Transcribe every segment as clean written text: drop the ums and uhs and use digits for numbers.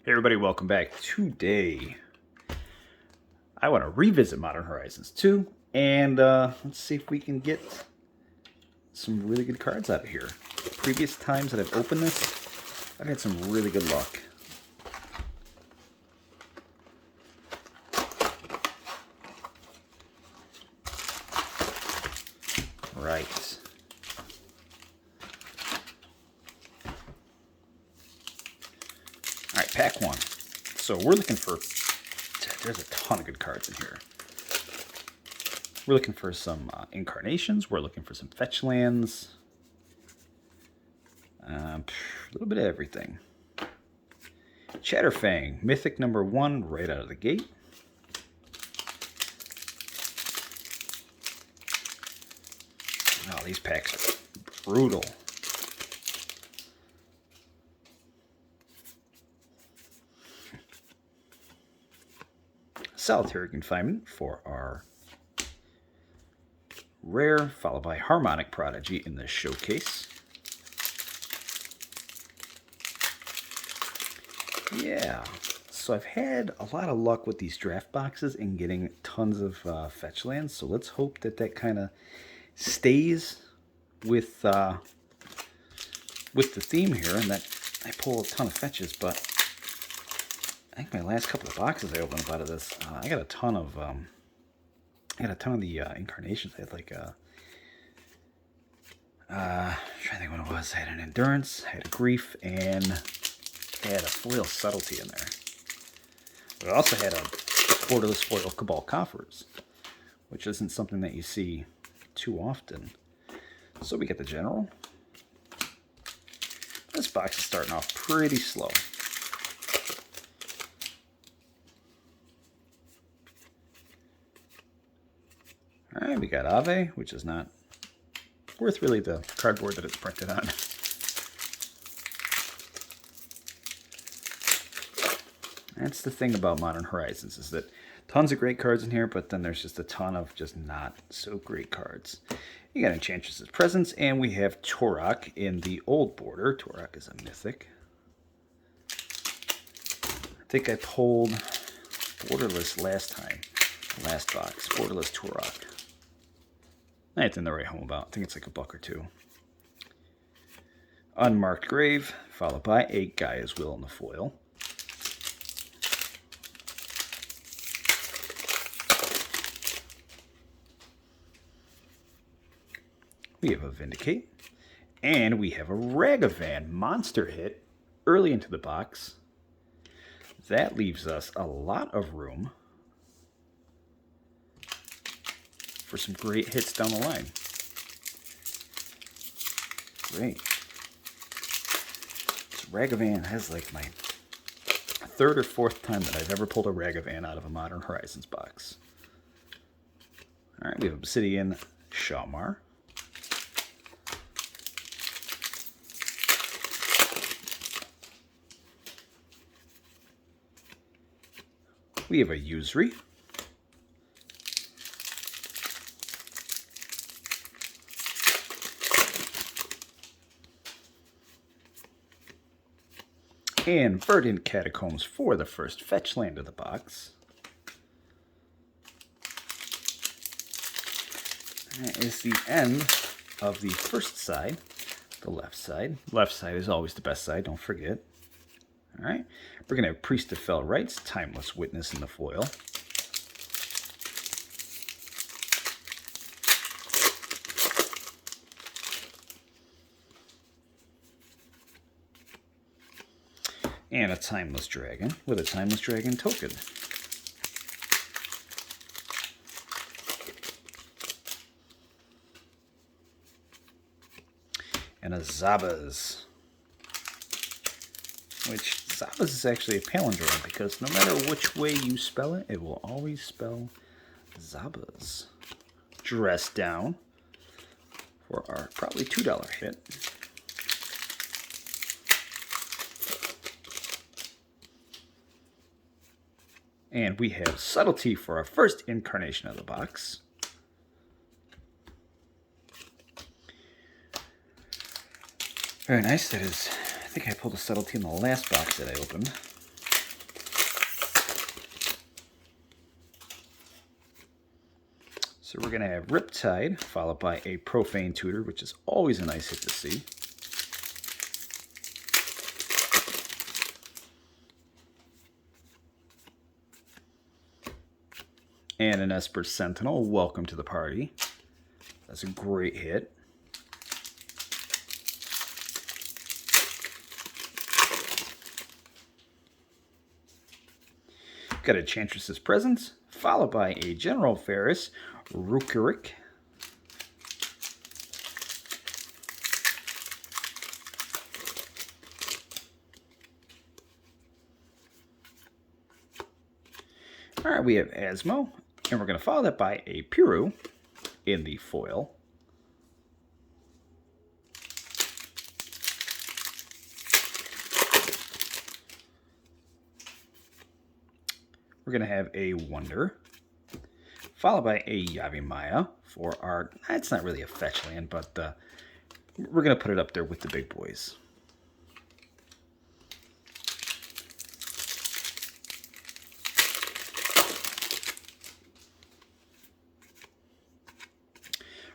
Hey everybody, welcome back. Today, I want to revisit Modern Horizons 2, and let's see if we can get some really good cards out of here. Previous times that I've opened this, I've had some really good luck. Right. Alright, pack one. So we're looking for... There's a ton of good cards in here. We're looking for some incarnations. We're looking for some fetch lands. A little bit of everything. Chatterfang, Mythic number 1, right out of the gate. Oh, these packs are brutal. Solitary Confinement for our rare, followed by Harmonic Prodigy in the showcase. Yeah, so I've had a lot of luck with these draft boxes and getting tons of fetch lands, so let's hope that that kind of stays with the theme here, and that I pull a ton of fetches. But I think my last couple of boxes I opened up out of this, I got a ton of the incarnations. I had like I'm trying to think what it was. I had an Endurance, I had a Grief, and I had a Foil Subtlety in there. But I also had a borderless foil Cabal Coffers, which isn't something that you see too often. So we get the General. This box is starting off pretty slow. Alright, we got Ave, which is not worth really the cardboard that it's printed on. That's the thing about Modern Horizons, is that tons of great cards in here, but then there's just a ton of just not so great cards. You got Enchantress's Presence, and we have Torok in the old border. Torok is a mythic. I think I pulled Borderless last time. Last box. Borderless Torok. That's in the right home about. I think it's like $1 or $2. Unmarked Grave, followed by a Gaia's Will in the foil. We have a Vindicate, and we have a Ragavan monster hit early into the box. That leaves us a lot of room for some great hits down the line. Great. So Ragavan has like my third or fourth time that I've ever pulled a Ragavan out of a Modern Horizons box. Alright, we have Obsidian Shamar. We have a Usury. And Verdant Catacombs for the first fetch land of the box. That is the end of the first side, the left side. Left side is always the best side, don't forget. Alright, we're going to have Priest of Fell Rites, Timeless Witness in the foil. And a Timeless Dragon with a Timeless Dragon token. And a Zabas. Which, Zabas is actually a palindrome, because no matter which way you spell it, it will always spell Zabas. Dress Down for our probably $2 hit. And we have Subtlety for our first incarnation of the box. Very nice. That is, I think I pulled a Subtlety in the last box that I opened. So we're going to have Riptide, followed by a Profane Tutor, which is always a nice hit to see. And an Esper Sentinel, welcome to the party. That's a great hit. Got a Enchantress's Presence, followed by a General Ferris, Rukirik. Alright, we have Asmo, and we're going to follow that by a Piru in the foil. We're going to have a Wonder, followed by a Yavimaya for our, it's not really a fetch land, but we're going to put it up there with the big boys.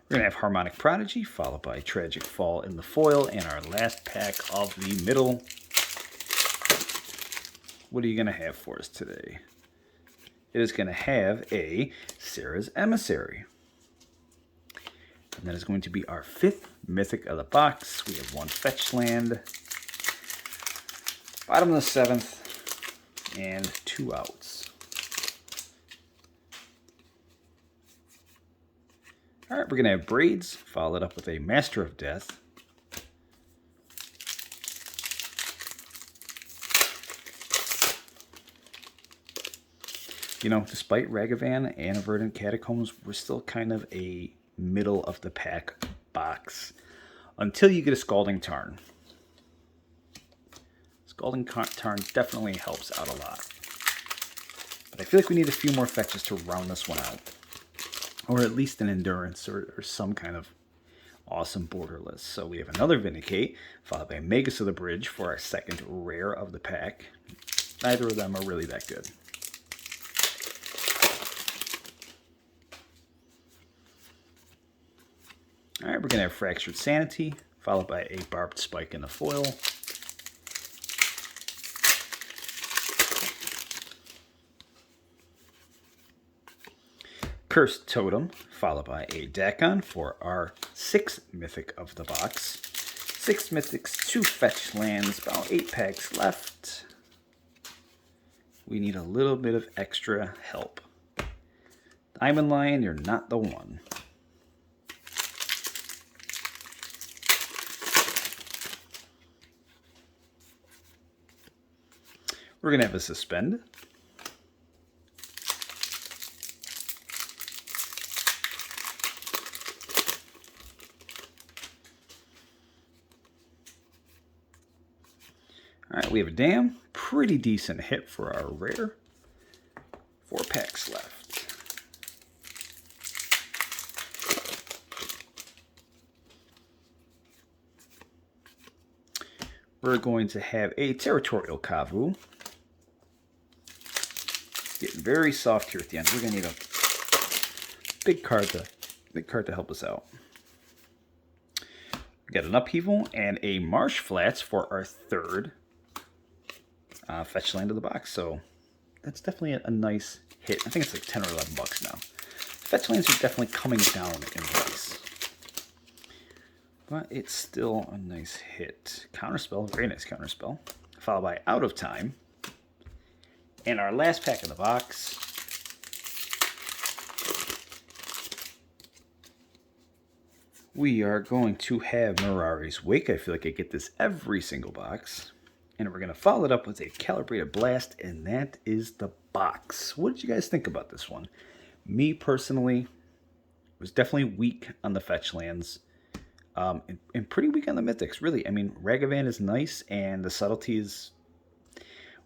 We're going to have Harmonic Prodigy, followed by Tragic Fall in the foil, and our last pack of the middle. What are you going to have for us today? It is going to have a Sarah's Emissary. And that is going to be our 5th Mythic of the box. We have 1 fetch land, bottom of the 7th, and 2 outs. Alright, we're going to have Braids, followed up with a Master of Death. You know, despite Ragavan and Verdant Catacombs, we're still kind of a middle of the pack box until you get a Scalding Tarn. Scalding Tarn definitely helps out a lot. But I feel like we need a few more fetches to round this one out. Or at least an Endurance or some kind of awesome borderless. So we have another Vindicate, followed by Magus of the Bridge for our 2nd rare of the pack. Neither of them are really that good. Alright, we're going to have Fractured Sanity, followed by a Barbed Spike in the foil. Cursed Totem, followed by a Dakon for our 6th Mythic of the box. 6 Mythics, 2 fetch lands, about 8 packs left. We need a little bit of extra help. Diamond Lion, you're not the one. We're going to have a Suspend. Alright, we have a Dam. Pretty decent hit for our rare. 4 packs left. We're going to have a Territorial Kavu. Getting very soft here at the end. We're going to need a big card to help us out. We got an Upheaval and a Marsh Flats for our 3rd fetch land of the box. So that's definitely a nice hit. I think it's like 10 or 11 bucks now. Fetch lands are definitely coming down in price, but it's still a nice hit. Counterspell, very nice counterspell, followed by Out of Time. And our last pack in the box. We are going to have Mirari's Wake. I feel like I get this every single box. And we're going to follow it up with a Calibrated Blast, and that is the box. What did you guys think about this one? Me personally was definitely weak on the fetch lands. And pretty weak on the mythics, really. I mean, Ragavan is nice, and the Subtlety is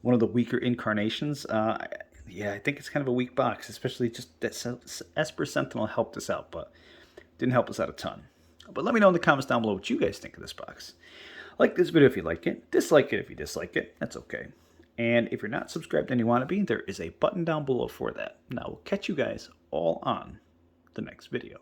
one of the weaker incarnations. Yeah, I think it's kind of a weak box, especially just that Esper Sentinel helped us out, but didn't help us out a ton. But let me know in the comments down below what you guys think of this box. Like this video if you like it, dislike it if you dislike it, that's okay. And if you're not subscribed and you want to be, there is a button down below for that. Now, we'll catch you guys all on the next video.